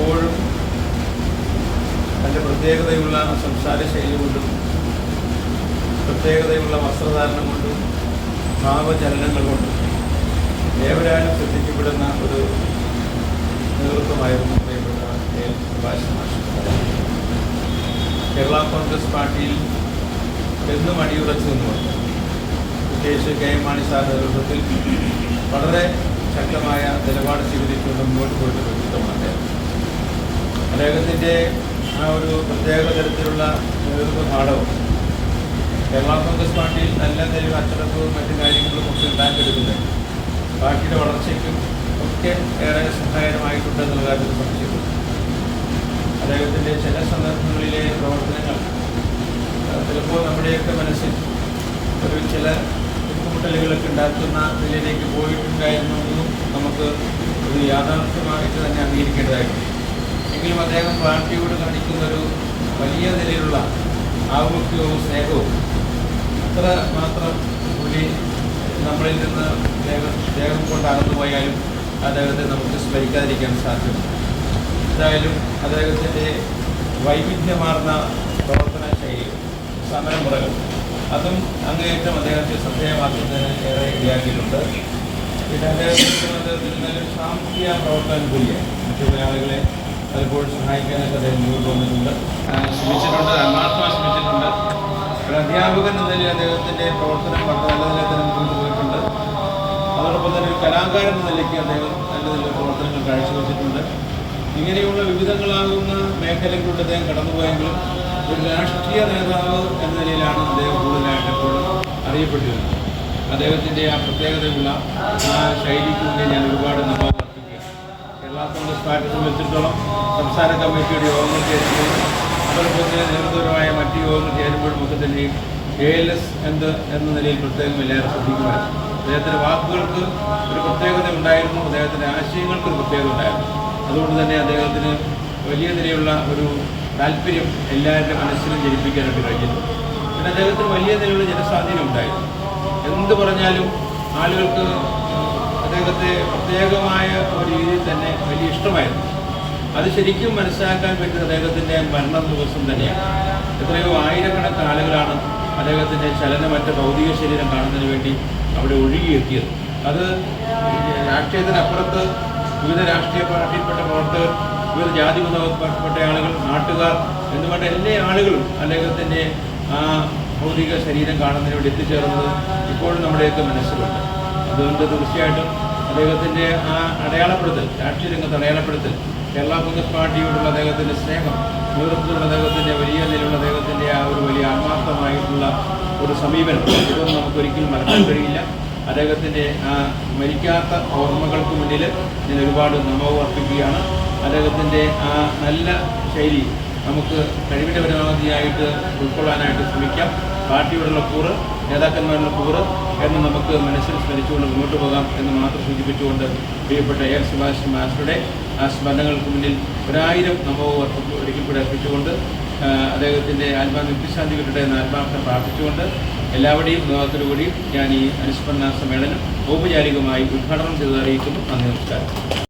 എപ്പോഴും തൻ്റെ പ്രത്യേകതയുള്ള സംസാര ശൈലി കൊണ്ടും പ്രത്യേകതയുള്ള വസ്ത്രധാരണം കൊണ്ടും ഭാവചലനങ്ങൾ കൊണ്ടും ഏവരാലും ശ്രദ്ധിക്കപ്പെടുന്ന ഒരു നേതൃത്വമായിരുന്നു പ്രിയപ്പെട്ട സുഭാഷ് മാഷ്. കേരള കോൺഗ്രസ് പാർട്ടിയിൽ എന്നും അടിയുറച്ചു നിന്നുകൊണ്ട് പ്രത്യേകിച്ച് കെ എം മാണി സാർ നേതൃത്വത്തിൽ വളരെ ശക്തമായ നിലപാട് സ്വീകരിച്ചുകൊണ്ട് മുന്നോട്ട് പോയിട്ട് വ്യക്തിത്വമാണ് അദ്ദേഹത്തിൻ്റെ ആ ഒരു പ്രത്യേക തരത്തിലുള്ള നേതൃത്വ പാഠവും കേരള കോൺഗ്രസ് പാർട്ടിയിൽ നല്ല നിലയിൽ അച്ചടക്കവും മറ്റു കാര്യങ്ങളും ഒക്കെ ഉണ്ടാക്കിയെടുക്കുന്നത് പാർട്ടിയുടെ വളർച്ചയ്ക്കും ഒക്കെ ഏറെ സഹായകരമായിട്ടുണ്ടെന്നുള്ള കാര്യത്തിൽ സംശയമുണ്ട്. അദ്ദേഹത്തിൻ്റെ ചില സന്ദർഭങ്ങളിലെ പ്രവർത്തനങ്ങൾ ചിലപ്പോൾ നമ്മുടെയൊക്കെ മനസ്സിൽ ഒരു ചില ബുദ്ധിമുട്ടലുകളൊക്കെ ഉണ്ടാക്കുന്ന നിലയിലേക്ക് പോയിട്ടുണ്ടായിരുന്നു എന്നും നമുക്ക് ഒരു യാഥാർത്ഥ്യമായിട്ട് തന്നെ അംഗീകരിക്കേണ്ടതായിട്ടുണ്ട്. എങ്കിലും അദ്ദേഹം പാർട്ടിയോട് കാണിക്കുന്നൊരു വലിയ നിലയിലുള്ള ആഭിമുഖ്യവും സ്നേഹവും അത്ര മാത്രം പുള്ളി നമ്മളിൽ നിന്ന് ദേഹം കൊണ്ട് അകന്നു പോയാലും അദ്ദേഹത്തെ നമുക്ക് സ്മരിക്കാതിരിക്കാൻ സാധ്യമല്ല. എന്തായാലും അദ്ദേഹത്തിൻ്റെ വൈവിധ്യമാർന്ന പ്രവർത്തന ശൈലി, സമരമുറകൾ അതും അങ്ങേയറ്റം അദ്ദേഹത്തെ ശ്രദ്ധേയമാക്കുന്നതിന് ഏറെ ഇടയാക്കിയിട്ടുണ്ട്. പിന്നെ അദ്ദേഹത്തിന് നല്ലൊരു സാമൂഹിക പ്രവർത്തനം കൂടിയാണ്. മറ്റുള്ള ആളുകളെ പലപ്പോഴും സഹായിക്കാനൊക്കെ അദ്ദേഹം മുന്നോട്ട് വന്നിട്ടുണ്ട്, ശ്രമിച്ചിട്ടുണ്ട്, ആത്മാർത്ഥമായി ശ്രമിച്ചിട്ടുണ്ട്. ഒരു അധ്യാപകൻ എന്ന നിലയിൽ അദ്ദേഹത്തിൻ്റെ പ്രവർത്തനം വളരെ നല്ല നിലയിൽ തന്നെ മുന്നോട്ട് പോയിട്ടുണ്ട്. അതോടൊപ്പം തന്നെ ഒരു കലാകാരൻ എന്ന നിലയ്ക്ക് അദ്ദേഹം നല്ല നിലയിൽ പ്രവർത്തനങ്ങൾ കാഴ്ചവെച്ചിട്ടുണ്ട്. ഇങ്ങനെയുള്ള വിവിധങ്ങളാകുന്ന മേഖലകളിലൂടെ അദ്ദേഹം കടന്നുപോയെങ്കിലും ഒരു രാഷ്ട്രീയ നേതാവ് എന്ന നിലയിലാണ് അദ്ദേഹം കൂടുതലായിട്ട് എപ്പോഴും അറിയപ്പെട്ടിരുന്നത്. അദ്ദേഹത്തിൻ്റെ ആ പ്രത്യേകതയുള്ള ആ ശൈലിക്ക് വേണ്ടി ഞാൻ ഒരുപാട് നന്ദി അർപ്പിക്കുകയാണ്. കേരള കോൺഗ്രസ് പാർട്ടിയെ സംബന്ധിച്ചിടത്തോളം സംസ്ഥാന കമ്മിറ്റിയുടെ യോഗങ്ങൾ ചേരുമ്പോഴും അതോടൊപ്പം തന്നെ നേതൃത്വപരമായ മറ്റ് യോഗങ്ങൾ ചേരുമ്പോഴും ഒക്കെ തന്നെ ALS എന്ന നിലയിൽ പ്രത്യേകം എല്ലാവരും ശ്രദ്ധിക്കുമായിരുന്നു. അദ്ദേഹത്തിൻ്റെ വാക്കുകൾക്ക് ഒരു പ്രത്യേകത ഉണ്ടായിരുന്നു, അദ്ദേഹത്തിൻ്റെ ആശയങ്ങൾക്ക് ഒരു പ്രത്യേകത ഉണ്ടായിരുന്നു. അതുകൊണ്ട് തന്നെ അദ്ദേഹത്തിന് വലിയ നിലയിലുള്ള ഒരു താല്പര്യം എല്ലാവരുടെ മനസ്സിലും ജനിപ്പിക്കാനായിട്ട് കഴിഞ്ഞിട്ടുണ്ട്. പിന്നെ അദ്ദേഹത്തിന് വലിയ നിലയിലുള്ള ജനസ്വാധീനം ഉണ്ടായിരുന്നു. എന്ത് പറഞ്ഞാലും ആളുകൾക്ക് അദ്ദേഹത്തെ പ്രത്യേകമായ ഒരു രീതിയിൽ തന്നെ വലിയ ഇഷ്ടമായിരുന്നു. അത് ശരിക്കും മനസ്സിലാക്കാൻ പറ്റുന്ന അദ്ദേഹത്തിൻ്റെ മരണ ദിവസം തന്നെയാണ്. എത്രയോ ആയിരക്കണക്കിന് ആളുകളാണ് അദ്ദേഹത്തിൻ്റെ ചലനമറ്റ ഭൗതിക ശരീരം കാണുന്നതിന് വേണ്ടി അവിടെ ഒഴുകിയെത്തിയത്. അത് രാഷ്ട്രീയത്തിനപ്പുറത്ത് വിവിധ രാഷ്ട്രീയ പാർട്ടിയിൽപ്പെട്ട പ്രവർത്തകർ, വിവിധ ജാതി മതപ്പെട്ട ആളുകൾ, നാട്ടുകാർ എന്നുകൊണ്ട് എല്ലാ ആളുകളും അദ്ദേഹത്തിൻ്റെ ആ ഭൗതിക ശരീരം കാണുന്നതിന് വേണ്ടി എത്തിച്ചേർന്നത് ഇപ്പോഴും നമ്മുടെയൊക്കെ മനസ്സിലുണ്ട്. അതുകൊണ്ട് തീർച്ചയായിട്ടും അദ്ദേഹത്തിൻ്റെ ആ അടയാളപ്പെടുത്തൽ, രാഷ്ട്രീയ രംഗത്ത് അടയാളപ്പെടുത്തൽ, കേരള കോൺഗ്രസ് പാർട്ടിയോടുള്ള അദ്ദേഹത്തിൻ്റെ സ്നേഹം, നേതൃത്വത്തിലുള്ള അദ്ദേഹത്തിൻ്റെ വലിയ നിലയിലുള്ള അദ്ദേഹത്തിൻ്റെ ആ ഒരു വലിയ ആത്മാർത്ഥമായിട്ടുള്ള ഒരു സമീപനം, ഇതൊന്നും നമുക്കൊരിക്കലും മറക്കാൻ കഴിയില്ല. അദ്ദേഹത്തിൻ്റെ ആ മരിക്കാത്ത ഓർമ്മകൾക്ക് മുന്നിൽ ഞാൻ ഒരുപാട് നമവും അർപ്പിക്കുകയാണ്. അദ്ദേഹത്തിൻ്റെ ആ നല്ല ശൈലി നമുക്ക് കഴിവിൻ്റെ പരമാവധിയായിട്ട് ഉൾക്കൊള്ളാനായിട്ട് ശ്രമിക്കാം. പാർട്ടിയോടുള്ള കൂറ്, നേതാക്കന്മാരുടെ കൂറ് എന്ന് നമുക്ക് മനസ്സിൽ സ്മരിച്ചുകൊണ്ട് മുന്നോട്ട് പോകാം എന്ന് മാത്രം സൂചിപ്പിച്ചുകൊണ്ട് പ്രിയപ്പെട്ട AL സുഭാഷ് മാസ്റ്ററുടെ ആ സ്മരണകൾക്ക് മുന്നിൽ 1000 നമവും ഒരിക്കൽ കൂടെ അർപ്പിച്ചുകൊണ്ട് അദ്ദേഹത്തിൻ്റെ നിത്യശാന്തി കിട്ടട്ടെ എന്ന് ആത്മാർത്ഥം പ്രാർത്ഥിച്ചുകൊണ്ട് എല്ലാവരുടെയും വിഭാഗത്തോടുകൂടി ഞാൻ ഈ അനുസ്മരണ സമ്മേളനം ഔപചാരികമായി ഉദ്ഘാടനം ചെയ്ത് അറിയിക്കുന്നു. നന്ദി, നമസ്കാരം.